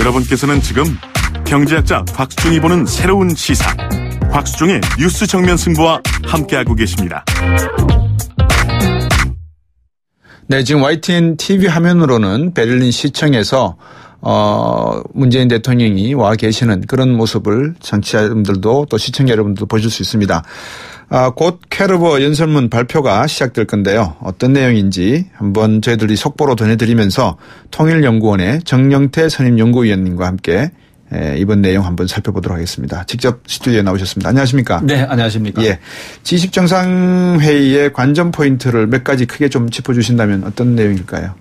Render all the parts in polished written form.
여러분께서는 지금 경제학자 곽수중이 보는 새로운 시사, 곽수중의 뉴스 정면 승부와 함께하고 계십니다. 네, 지금 YTN TV 화면으로는 베를린 시청에서 문재인 대통령이 와 계시는 그런 모습을 청취자 여러분들도 또 시청자 여러분들도 보실 수 있습니다. 곧 캐르버 연설문 발표가 시작될 건데요. 어떤 내용인지 한번 저희들이 속보로 전해드리면서 통일연구원의 정영태 선임연구위원님과 함께 이번 내용 한번 살펴보도록 하겠습니다. 직접 스튜디오에 나오셨습니다. 안녕하십니까? 네, 안녕하십니까? 예. G20 정상회의의 관전 포인트를 몇 가지 크게 좀 짚어주신다면 어떤 내용일까요?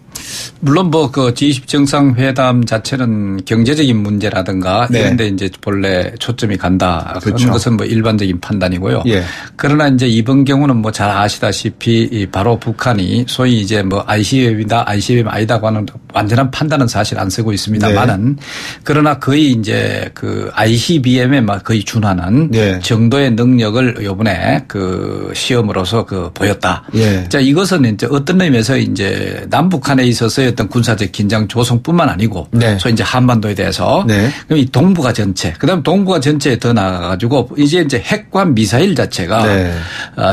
물론 그 G20 정상회담 자체는 경제적인 문제라든가 네. 이런 데 이제 본래 초점이 간다. 그렇죠. 그런 것은 일반적인 판단이고요. 예. 그러나 이제 이번 경우는 잘 아시다시피 바로 북한이 소위 이제 ICBM이다, ICBM 아니다고 하는 완전한 판단은 사실 안 쓰고 있습니다만은 네. 그러나 거의 이제 그 ICBM에 거의 준하는 네. 정도의 능력을 요번에 그 시험으로서 보였다. 예. 자, 이것은 이제 어떤 의미에서 이제 남북한에 있어서의 어떤 군사적 긴장 조성뿐만 아니고 네. 소위 이제 한반도에 대해서 네. 그럼 이 동북아 전체, 그다음 동북아 전체에 더 나아가지고 이제 핵과 미사일 자체가 네.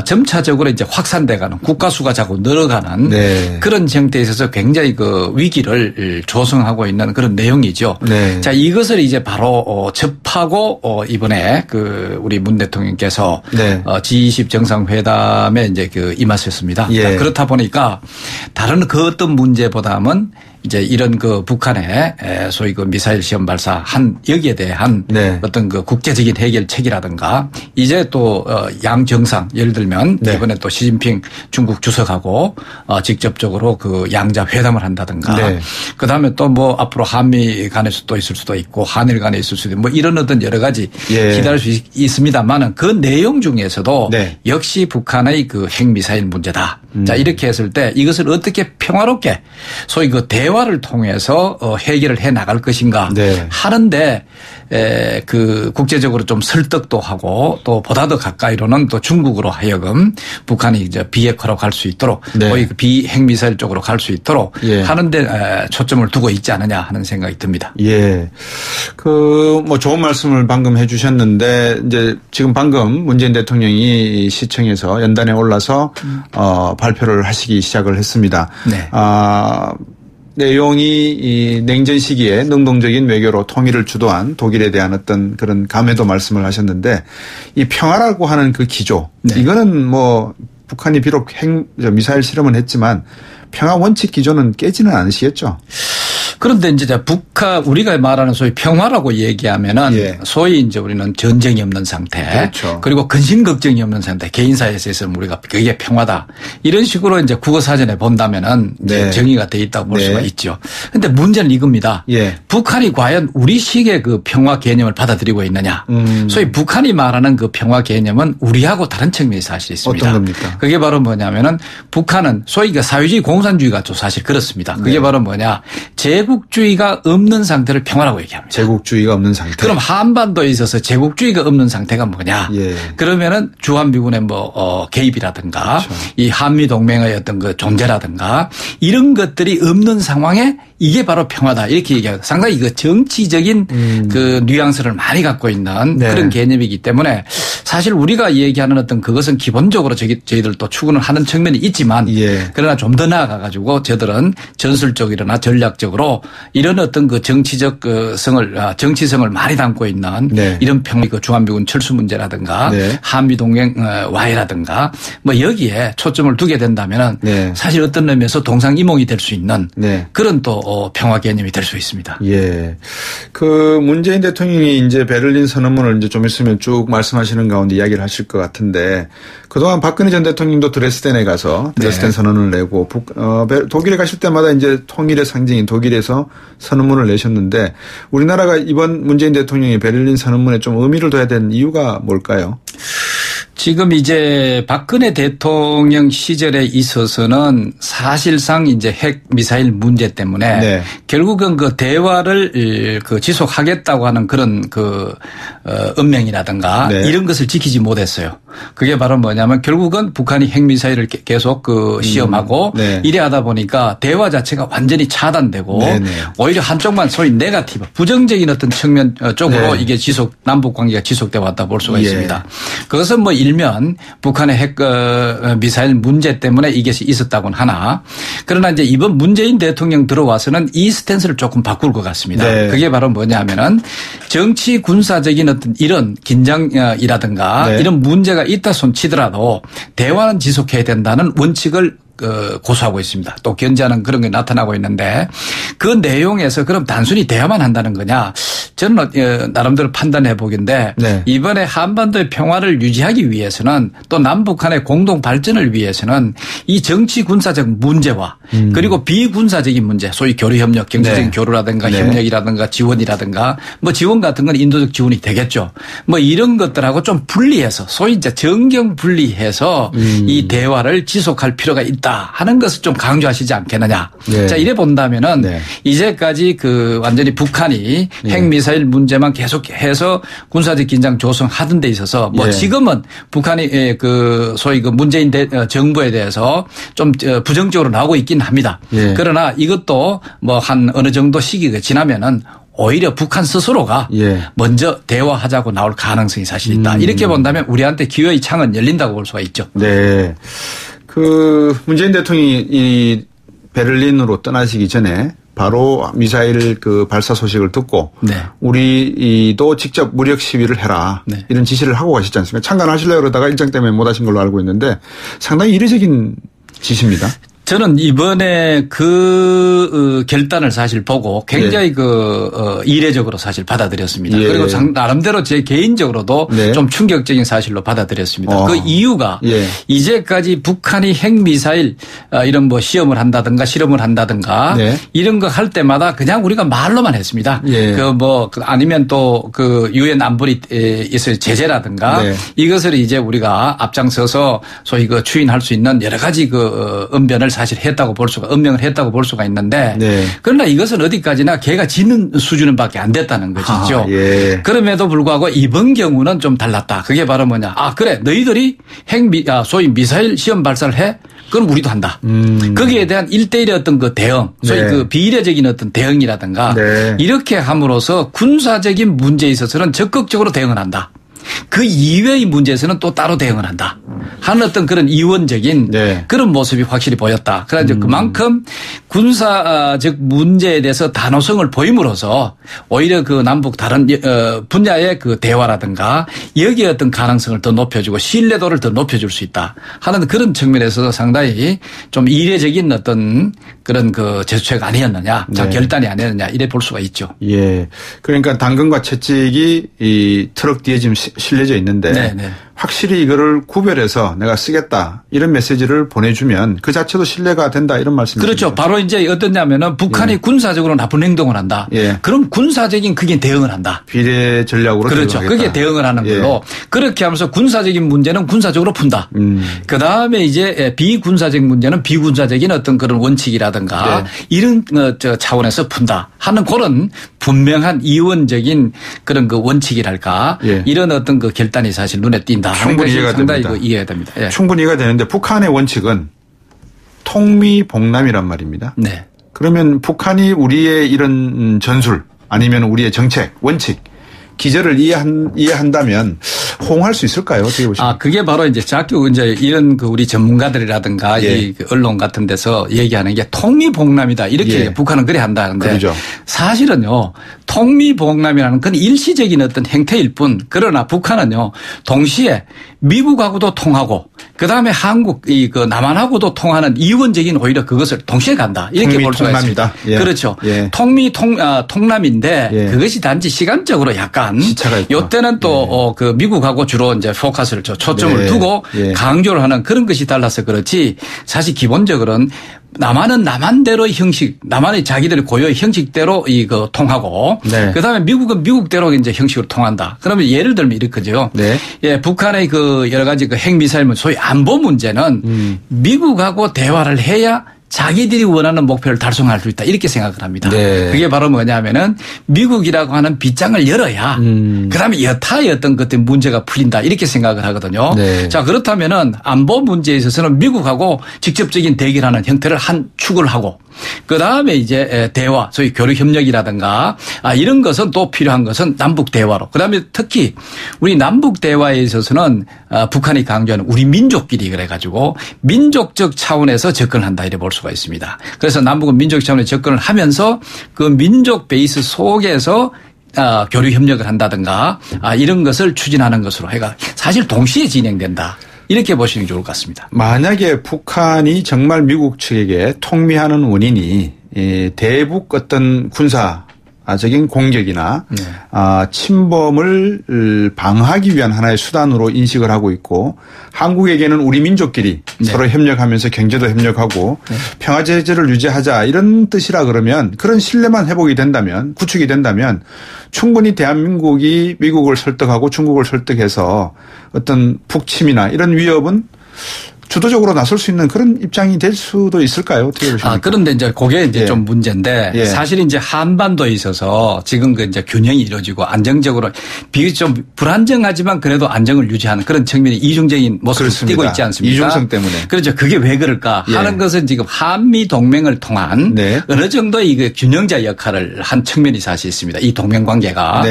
점차적으로 이제 확산돼가는 국가 수가 자꾸 늘어가는 네. 그런 형태에 있어서 굉장히 그 위기를 조성하고 있는 그런 내용이죠. 네. 자, 이것을 이제 바로 접하고 이번에 우리 문 대통령께서 네. G20 정상회담에 이제 임하셨습니다. 예. 자, 그렇다 보니까 다른 그 어떤 문제보다는 이제 이런 북한의 소위 미사일 시험 발사 여기에 대한 네. 어떤 국제적인 해결책이라든가 이제 또 양 정상 예를 들면 네. 이번에 또 시진핑 중국 주석하고 직접적으로 양자 회담을 한다든가 네. 그다음에 또 앞으로 한미 간에서 또 있을 수도 있고 한일 간에 있을 수도 있고 이런 어떤 여러 가지 예. 기다릴 수 있습니다만은 그 내용 중에서도 네. 역시 북한의 핵미사일 문제다. 자, 이렇게 했을 때 이것을 어떻게 평화롭게 소위 대화를 통해서 해결을 해 나갈 것인가 네. 하는데 국제적으로 좀 설득도 하고 또 보다 더 가까이로는 또 중국으로 하여금 북한이 이제 비핵화로 갈 수 있도록 네. 거의 비핵미사일 쪽으로 갈 수 있도록 예. 하는데 초점을 두고 있지 않느냐 하는 생각이 듭니다. 예. 좋은 말씀을 방금 해 주셨는데 이제 지금 방금 문재인 대통령이 시청에서 연단에 올라서 발표를 하시기 시작을 했습니다. 네. 내용이 이 냉전 시기에 능동적인 외교로 통일을 주도한 독일에 대한 어떤 그런 감회도 말씀을 하셨는데 이 평화라고 하는 그 기조 네. 이거는 북한이 비록 미사일 실험은 했지만 평화 원칙 기조는 깨지는 않으시겠죠? 그런데 이제 우리가 말하는 소위 평화라고 얘기하면은 예. 소위 이제 우리는 전쟁이 없는 상태. 그렇죠. 그리고 근심 걱정이 없는 상태. 개인 사회에서 우리가 그게 평화다. 이런 식으로 이제 국어사전에 본다면은 이제 네. 정의가 돼 있다고 볼 네. 수가 있죠. 그런데 문제는 이겁니다. 예. 북한이 과연 우리식의 평화 개념을 받아들이고 있느냐. 소위 북한이 말하는 그 평화 개념은 우리하고 다른 측면이 사실 있습니다. 어떤 겁니까? 그게 바로 뭐냐면은 북한은 소위 사회주의 공산주의가 좀 사실 그렇습니다. 그게 네. 바로 뭐냐. 제국주의가 없는 상태를 평화라고 얘기합니다. 제국주의가 없는 상태. 그럼 한반도에 있어서 제국주의가 없는 상태가 뭐냐? 예. 그러면은 주한미군의 개입이라든가 그렇죠. 이 한미 동맹의 어떤 존재라든가 이런 것들이 없는 상황에 이게 바로 평화다 이렇게 얘기하고 상당히 정치적인 뉘앙스를 많이 갖고 있는 네. 그런 개념이기 때문에 사실 우리가 얘기하는 어떤 그것은 기본적으로 저희들도 추구는 하는 측면이 있지만 예. 그러나 좀 더 나아가 가지고 저들은 전술적이거나 전략적으로 이런 어떤 정치성을 많이 담고 있는 네. 이런 주한미군 철수 문제라든가 네. 한미 동맹 와해라든가 여기에 초점을 두게 된다면은 네. 사실 어떤 의미에서 동상이몽이 될 수 있는 네. 그런 또 평화 개념이 될 수 있습니다. 예. 문재인 대통령이 이제 베를린 선언문을 이제 좀 있으면 쭉 말씀하시는 가운데 이야기를 하실 것 같은데 그동안 박근혜 전 대통령도 드레스덴에 가서 드레스덴 네. 선언을 내고 독일에 가실 때마다 이제 통일의 상징인 독일에서 선언문을 내셨는데 우리나라가 이번 문재인 대통령이 베를린 선언문에 좀 의미를 둬야 되는 이유가 뭘까요? 지금 이제 박근혜 대통령 시절에 있어서는 사실상 이제 핵 미사일 문제 때문에 네. 결국은 그 대화를 그 지속하겠다고 하는 그런 그 언명이라든가 네. 이런 것을 지키지 못했어요. 그게 바로 뭐냐면 결국은 북한이 핵 미사일을 계속 그 시험하고 네. 이래 하다 보니까 대화 자체가 완전히 차단되고 네네. 오히려 한쪽만 소위 네거티브 부정적인 어떤 측면 쪽으로 네. 이게 남북 관계가 지속돼 왔다 볼 수가 있습니다. 그것은 뭐 일면 북한의 핵 미사일 문제 때문에 이것이 있었다고는 하나 그러나 이제 이번 문재인 대통령 들어와서는 이 스탠스를 조금 바꿀 것 같습니다. 네. 그게 바로 뭐냐면은 정치 군사적인 어떤 이런 긴장이라든가 네. 이런 문제가 있다 손치더라도 대화는 지속해야 된다는 원칙을 고수하고 있습니다. 또 견제하는 그런 게 나타나고 있는데 그 내용에서 그럼 단순히 대화만 한다는 거냐 저는 나름대로 판단해 보기인데 네. 이번에 한반도의 평화를 유지하기 위해서는 또 남북한의 공동 발전을 위해서는 이 정치 군사적 문제와 그리고 비군사적인 문제 소위 교류협력 경제적인 네. 교류라든가 네. 협력이라든가 지원이라든가 뭐 지원 같은 건 인도적 지원이 되겠죠. 뭐 이런 것들하고 좀 분리해서 소위 이제 정경 분리해서 이 대화를 지속할 필요가 있다 하는 것을 좀 강조하시지 않겠느냐. 네. 자 이래 본다면은 네. 이제까지 그 완전히 북한이 네. 핵미사일 문제만 계속해서 군사적 긴장 조성하던 데 있어서 뭐 네. 지금은 북한이 그 소위 그 문재인 정부에 대해서 좀 부정적으로 나오고 있긴 합니다. 네. 그러나 이것도 뭐 한 어느 정도 시기가 지나면은 오히려 북한 스스로가 예. 먼저 대화하자고 나올 가능성이 사실 있다. 이렇게 본다면 우리한테 기회의 창은 열린다고 볼 수가 있죠. 네. 그 문재인 대통령이 이 베를린으로 떠나시기 전에 바로 미사일 그 발사 소식을 듣고 네. 우리도 직접 무력 시위를 해라 네. 이런 지시를 하고 가셨지 않습니까? 참관하시려고 그러다가 일정 때문에 못 하신 걸로 알고 있는데 상당히 이례적인 지시입니다. 저는 이번에 그 결단을 사실 보고 굉장히 네. 이례적으로 사실 받아들였습니다. 예. 그리고 나름대로 제 개인적으로도 네. 좀 충격적인 사실로 받아들였습니다. 그 이유가 예. 이제까지 북한이 핵미사일 이런 뭐 시험을 한다든가 실험을 한다든가 네. 이런 거 할 때마다 그냥 우리가 말로만 했습니다. 예. 아니면 또 그 유엔 안보리에서 제재라든가 네. 이것을 이제 우리가 앞장서서 소위 그 추인할 수 있는 여러 가지 언변을 사실 언명을 했다고 볼 수가 있는데 네. 그러나 이것은 어디까지나 개가 짖는 수준밖에 안 됐다는 것이죠. 예. 그럼에도 불구하고 이번 경우는 좀 달랐다. 그게 바로 뭐냐. 그래 너희들이 소위 미사일 시험 발사를 해? 그럼 우리도 한다. 거기에 대한 1대1의 어떤 그 대응, 소위 네. 그 비례적인 어떤 대응이라든가 네. 이렇게 함으로써 군사적인 문제에 있어서는 적극적으로 대응을 한다. 그 이외의 문제에서는 또 따로 대응을 한다 하는 어떤 그런 이원적인 네. 그런 모습이 확실히 보였다. 그래서 그만큼 군사적 문제에 대해서 단호성을 보임으로써 오히려 그 남북 다른 분야의 그 대화라든가 여기에 어떤 가능성을 더 높여주고 신뢰도를 더 높여줄 수 있다 하는 그런 측면에서도 상당히 좀 이례적인 어떤 그런 그 제스처가 아니었느냐, 네. 결단이 아니었느냐 이래 볼 수가 있죠. 예. 그러니까 당근과 채찍이 이 트럭 뒤에 지금 실려져 있는데 네네. 확실히 이거를 구별해서 내가 쓰겠다 이런 메시지를 보내주면 그 자체도 신뢰가 된다 이런 말씀이시죠. 그렇죠. 바로 이제 어떠냐면은 북한이 예. 군사적으로 나쁜 행동을 한다. 예. 그럼 군사적인 그게 대응을 한다. 비례 전략으로 그렇죠. 대응하겠다. 그게 대응을 하는 걸로 예. 그렇게 하면서 군사적인 문제는 군사적으로 푼다. 그 다음에 이제 비군사적 문제는 비군사적인 어떤 그런 원칙이라든가 네. 이런 차원에서 푼다 하는 그런 분명한 이원적인 그런 그 원칙이랄까 예. 이런 어떤 그 결단이 사실 눈에 띈다. 충분히 이해가 됩니다. 이해가 됩니다. 예. 충분히 이해가 되는데 북한의 원칙은 통미봉남이란 말입니다. 네. 그러면 북한이 우리의 이런 전술 아니면 우리의 정책, 원칙, 기저를 이해한다면 호응할 수 있을까요? 어떻게 보십니까? 그게 바로 이제 자꾸 이제 이런 그 우리 전문가들이라든가 예. 이 언론 같은 데서 얘기하는 게 통미봉남이다. 이렇게 예. 북한은 그래 한다는데 그렇죠. 사실은요. 통미봉남이라는 건 일시적인 어떤 행태일 뿐 그러나 북한은요. 동시에 미국하고도 통하고 그다음에 그 남한하고도 통하는 이원적인 오히려 그것을 동시에 간다. 이렇게 볼 수가 있습니다. 예. 그렇죠. 예. 통남인데 예. 그것이 단지 시간적으로 약간 요때는 또 그 미국하고 주로 이제 포커스를 초점을 네. 두고 예. 강조를 하는 그런 것이 달라서 그렇지 사실 기본적으로는 남한은 남한대로의 형식, 남한의 자기들의 고유의 형식대로 이거 통하고, 네. 그다음에 미국은 미국대로 이제 형식으로 통한다. 그러면 예를 들면 이렇게죠. 네. 예, 북한의 그 여러 가지 그 핵미사일, 소위 안보 문제는 미국하고 대화를 해야 자기들이 원하는 목표를 달성할 수 있다. 이렇게 생각을 합니다. 네. 그게 바로 뭐냐면은 미국이라고 하는 빗장을 열어야 그다음에 여타의 어떤 것들 문제가 풀린다. 이렇게 생각을 하거든요. 네. 자, 그렇다면은 안보 문제에 있어서는 미국하고 직접적인 대결하는 형태를 한 축을 하고 그다음에 이제 대화, 소위 교류 협력이라든가 이런 것은 또 필요한 것은 남북 대화로. 그다음에 특히 우리 남북 대화에 있어서는 북한이 강조하는 우리 민족끼리 그래 가지고 민족적 차원에서 접근한다 이래 볼 수가 있습니다. 그래서 남북은 민족 차원에서 접근을 하면서 그 민족 베이스 속에서 교류 협력을 한다든가 이런 것을 추진하는 것으로 해가 사실 동시에 진행된다. 이렇게 보시는 게 좋을 것 같습니다. 만약에 북한이 정말 미국 측에게 통미하는 원인이 대북 어떤 군사적인 공격이나 네. 침범을 방어하기 위한 하나의 수단으로 인식을 하고 있고 한국에게는 우리 민족끼리 네. 서로 협력하면서 경제도 협력하고 평화제재를 유지하자 이런 뜻이라 그러면 그런 신뢰만 회복이 된다면 구축이 된다면 충분히 대한민국이 미국을 설득하고 중국을 설득해서 어떤 북침이나 이런 위협은 주도적으로 나설 수 있는 그런 입장이 될 수도 있을까요? 어떻게 보십니까? 그런데 이제 그게 이제 좀 문제인데 사실 이제 한반도에 있어서 지금 그 이제 균형이 이루어지고 안정적으로 좀 불안정하지만 그래도 안정을 유지하는 그런 측면이 이중적인 모습을 띠고 있지 않습니까? 이중성 때문에. 그렇죠. 그게 왜 그럴까 하는 것은 지금 한미 동맹을 통한 어느 정도의 이 균형자 역할을 한 측면이 사실 있습니다. 이 동맹 관계가.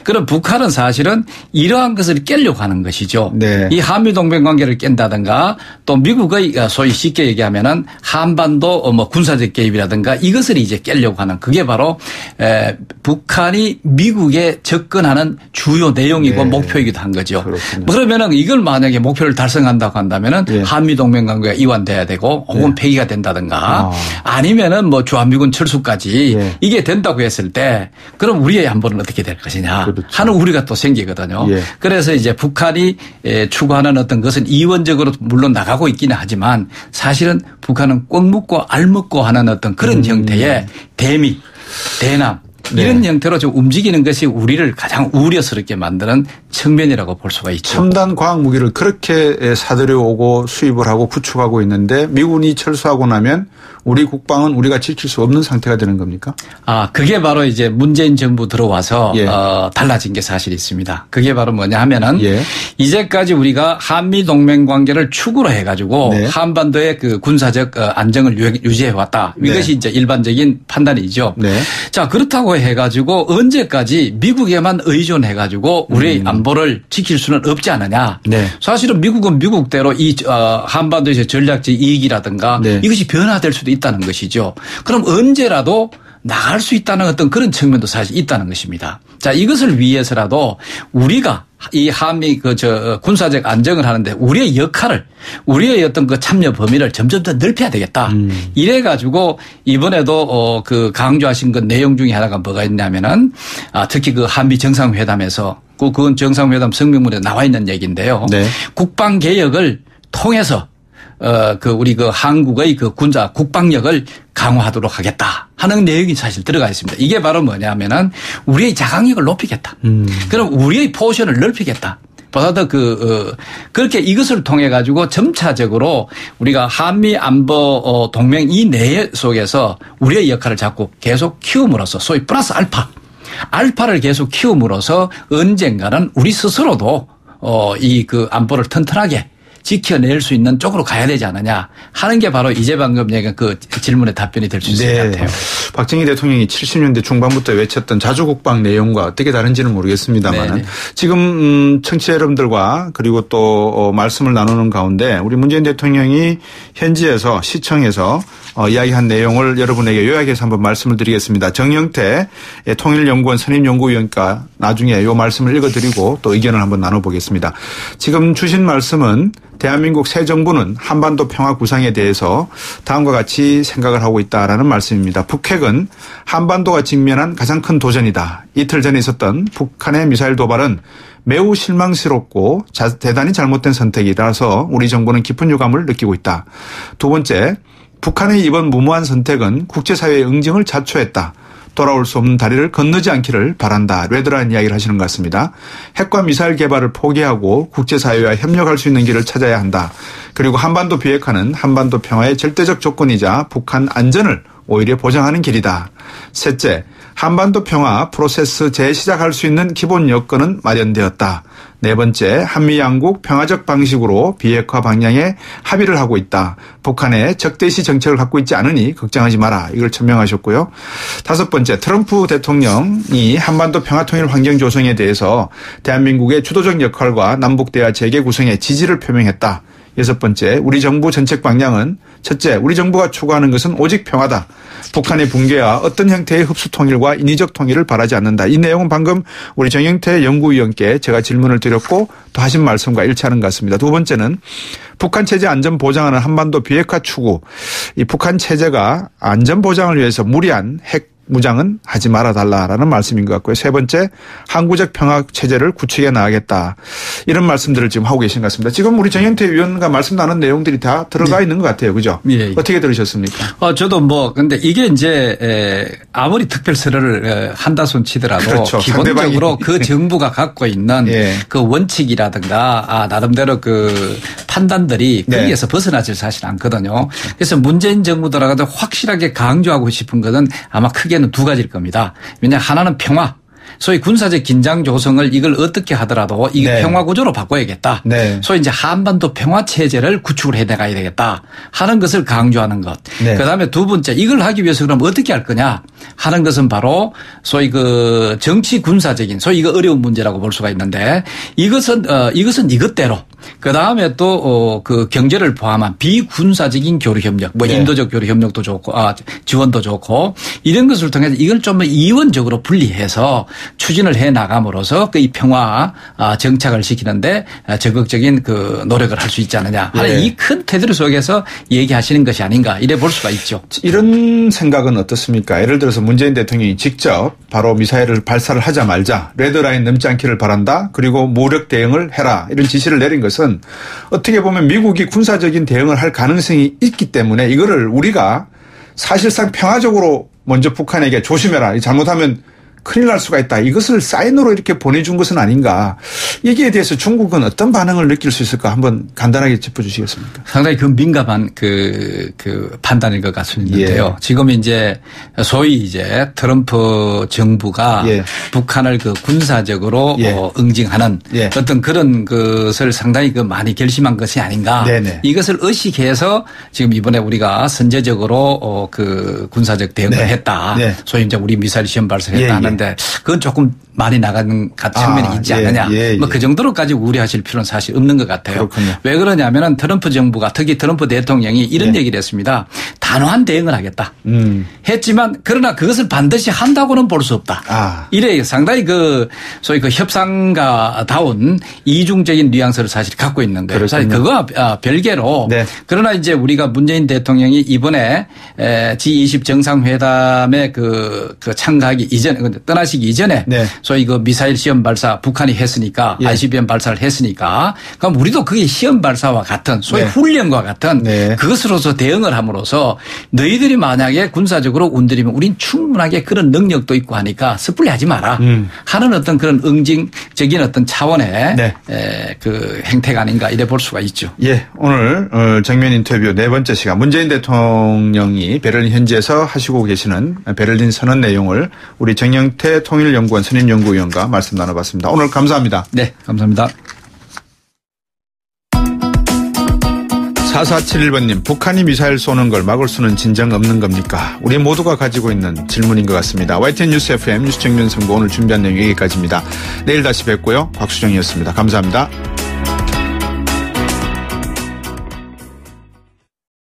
그럼 북한은 사실은 이러한 것을 깨려고 하는 것이죠. 이 한미 동맹 관계를 깬다든가 또 미국의 소위 쉽게 얘기하면은 한반도 뭐 군사적 개입이라든가 이것을 이제 깨려고 하는 그게 바로 북한이 미국에 접근하는 주요 내용이고 목표이기도 한 거죠. 그렇군요. 그러면은 이걸 만약에 목표를 달성한다고 한다면은 한미 동맹 관계가 이완돼야 되고 혹은 폐기가 된다든가 아니면은 뭐 주한미군 철수까지 이게 된다고 했을 때 그럼 우리의 안보는 어떻게 될 것이냐 하는 우려가 또 생기거든요. 그래서 이제 북한이 추구하는 어떤 것은 이원적으로 물론 나가고 있기는 하지만 사실은 북한은 꽉 묶고 알 묶고 하는 어떤 그런 형태의 대미, 대남 이런 형태로 좀 움직이는 것이 우리를 가장 우려스럽게 만드는 측면이라고 볼 수가 있죠. 첨단 과학 무기를 그렇게 사들여오고 수입을 하고 구축하고 있는데 미군이 철수하고 나면 우리 국방은 우리가 지킬 수 없는 상태가 되는 겁니까? 그게 바로 이제 문재인 정부 들어와서 달라진 게 사실 있습니다. 그게 바로 뭐냐 하면은 이제까지 우리가 한미 동맹 관계를 축으로 해가지고 한반도의 그 군사적 안정을 유지해 왔다. 이것이 이제 일반적인 판단이죠. 자, 그렇다고 해가지고 언제까지 미국에만 의존해가지고 우리의 안보를 지킬 수는 없지 않느냐. 사실은 미국은 미국대로 이 한반도에서 전략적 이익이라든가 이것이 변화될 수도 있다는 것이죠. 그럼 언제라도 나갈 수 있다는 어떤 그런 측면도 사실 있다는 것입니다. 자, 이것을 위해서라도 우리가 이 한미 군사적 안정을 하는데 우리의 역할을 우리의 어떤 그 참여 범위를 점점 더 넓혀야 되겠다. 이래 가지고 이번에도 그 강조하신 그 내용 중에 하나가 뭐가 있냐면은 특히 그 한미 정상회담에서 그건 정상회담 성명문에 나와 있는 얘기인데요. 국방 개혁을 통해서 우리 한국의 군사 국방력을 강화하도록 하겠다 하는 내용이 사실 들어가 있습니다. 이게 바로 뭐냐면은 우리의 자강력을 높이겠다. 그럼 우리의 포션을 넓히겠다. 보다 더 그렇게 이것을 통해 가지고 점차적으로 우리가 한미 안보 동맹 이 내에 속에서 우리의 역할을 자꾸 계속 키움으로써 소위 플러스 알파를 계속 키움으로써 언젠가는 우리 스스로도 이 안보를 튼튼하게 지켜낼 수 있는 쪽으로 가야 되지 않느냐 하는 게 바로 이제 방금 얘기한 그 질문의 답변이 될 수 있을 것 같아요. 박정희 대통령이 70년대 중반부터 외쳤던 자주국방 내용과 어떻게 다른지는 모르겠습니다만은 지금 청취자 여러분들과 그리고 또 말씀을 나누는 가운데 우리 문재인 대통령이 현지에서 시청에서 이야기한 내용을 여러분에게 요약해서 한번 말씀을 드리겠습니다. 정영태 통일연구원 선임연구위원과 나중에 이 말씀을 읽어드리고 또 의견을 한번 나눠보겠습니다. 지금 주신 말씀은 대한민국 새 정부는 한반도 평화 구상에 대해서 다음과 같이 생각을 하고 있다라는 말씀입니다. 북핵은 한반도가 직면한 가장 큰 도전이다. 이틀 전에 있었던 북한의 미사일 도발은 매우 실망스럽고 대단히 잘못된 선택이라서 우리 정부는 깊은 유감을 느끼고 있다. 두 번째, 북한의 이번 무모한 선택은 국제사회의 응징을 자초했다. 돌아올 수 없는 다리를 건너지 않기를 바란다. 레드라인 이야기를 하시는 것 같습니다. 핵과 미사일 개발을 포기하고 국제사회와 협력할 수 있는 길을 찾아야 한다. 그리고 한반도 비핵화는 한반도 평화의 절대적 조건이자 북한 안전을 오히려 보장하는 길이다. 셋째, 한반도 평화 프로세스 재시작할 수 있는 기본 여건은 마련되었다. 네 번째, 한미 양국 평화적 방식으로 비핵화 방향에 합의를 하고 있다. 북한의 적대시 정책을 갖고 있지 않으니 걱정하지 마라. 이걸 천명하셨고요. 다섯 번째, 트럼프 대통령이 한반도 평화통일 환경 조성에 대해서 대한민국의 주도적 역할과 남북대화 재개 구성에 지지를 표명했다. 여섯 번째, 우리 정부 정책 방향은 첫째, 우리 정부가 추구하는 것은 오직 평화다. 북한의 붕괴와 어떤 형태의 흡수 통일과 인위적 통일을 바라지 않는다. 이 내용은 방금 우리 정영태 연구위원께 제가 질문을 드렸고 또 하신 말씀과 일치하는 것 같습니다. 두 번째는 북한 체제 안전 보장하는 한반도 비핵화 추구. 이 북한 체제가 안전 보장을 위해서 무리한 핵 무장은 하지 말아달라라는 말씀인 것 같고요. 세 번째, 항구적 평화 체제를 구축해 나가겠다. 이런 말씀들을 지금 하고 계신 것 같습니다. 지금 우리 정영태 위원과 말씀 나눈 내용들이 다 들어가 있는 것 같아요. 그죠? 예. 어떻게 들으셨습니까? 저도 근데 이게 이제 아무리 특별서를 한다 손 치더라도 그렇죠. 기본적으로 그 정부가 갖고 있는 그 원칙이라든가 나름대로 그 판단들이 거기에서 벗어나질 사실 않거든요. 그래서 문재인 정부 들어가도 확실하게 강조하고 싶은 것은 아마 크게는 두 가지일 겁니다. 왜냐하면 하나는 평화. 소위 군사적 긴장 조성을 이걸 어떻게 하더라도 이게 평화 구조로 바꿔야겠다. 소위 이제 한반도 평화 체제를 구축을 해 나가야 되겠다 하는 것을 강조하는 것. 그다음에 두 번째, 이걸 하기 위해서 그럼 어떻게 할 거냐 하는 것은 바로 소위 그 정치 군사적인 소위 이거 어려운 문제라고 볼 수가 있는데 이것은 이것대로 그다음에 또 그 경제를 포함한 비군사적인 교류 협력, 인도적 교류 협력도 좋고 지원도 좋고 이런 것을 통해서 이걸 좀 이원적으로 분리해서 추진을 해 나감으로써 그 이 평화 정착을 시키는데 적극적인 그 노력을 할 수 있지 않느냐 하는 이 큰 테두리 속에서 얘기하시는 것이 아닌가 이래 볼 수가 있죠. 이런 생각은 어떻습니까? 예를 들어서 문재인 대통령이 직접 바로 미사일을 발사를 하자 말자 레드라인 넘지 않기를 바란다. 그리고 무력 대응을 해라. 이런 지시를 내린 것은 어떻게 보면 미국이 군사적인 대응을 할 가능성이 있기 때문에 이거를 우리가 사실상 평화적으로 먼저 북한에게 조심해라. 잘못하면 큰일 날 수가 있다. 이것을 사인으로 이렇게 보내준 것은 아닌가. 여기에 대해서 중국은 어떤 반응을 느낄 수 있을까 한번 간단하게 짚어주시겠습니까? 상당히 그 민감한 그 판단일 것 같습니다요. 지금 이제 소위 이제 트럼프 정부가 북한을 그 군사적으로 응징하는 어떤 그런 것을 상당히 그 많이 결심한 것이 아닌가. 이것을 의식해서 지금 이번에 우리가 선제적으로 그 군사적 대응을 했다. 소위 이제 우리 미사일 시험 발사를 했다 하는 데 그건 조금 많이 나가는 측면이 있지 않느냐. 뭐 그 정도로까지 우려하실 필요는 사실 없는 것 같아요. 그렇군요. 왜 그러냐면은 트럼프 정부가 특히 트럼프 대통령이 이런 얘기를 했습니다. 단호한 대응을 하겠다. 했지만 그러나 그것을 반드시 한다고는 볼 수 없다. 이래 상당히 그 소위 그 협상가다운 이중적인 뉘앙스를 사실 갖고 있는 거예요. 사실 그거와 별개로 그러나 이제 우리가 문재인 대통령이 이번에 G20 정상회담에 그 참가하기 이전에 떠나시기 이전에 소위 그 미사일 시험 발사 북한이 했으니까 ICBM 발사를 했으니까 그럼 우리도 그게 시험 발사와 같은 소위 훈련과 같은 그것으로서 대응을 함으로써 너희들이 만약에 군사적으로 운들이면 우린 충분하게 그런 능력도 있고 하니까 섣불리 하지 마라 하는 어떤 그런 응징적인 어떤 차원의 그 행태가 아닌가 이래 볼 수가 있죠. 오늘 정면 인터뷰 네 번째 시간 문재인 대통령이 베를린 현지에서 하시고 계시는 베를린 선언 내용을 우리 정영태 통일연구원 선임연구위원과 말씀 나눠봤습니다. 오늘 감사합니다. 네, 감사합니다. 4471번님, 북한이 미사일 쏘는 걸 막을 수는 진정 없는 겁니까? 우리 모두가 가지고 있는 질문인 것 같습니다. YTN 뉴스 FM 뉴스 정면 선거 오늘 준비한 내용 여기까지입니다. 내일 다시 뵙고요. 곽수정이었습니다. 감사합니다.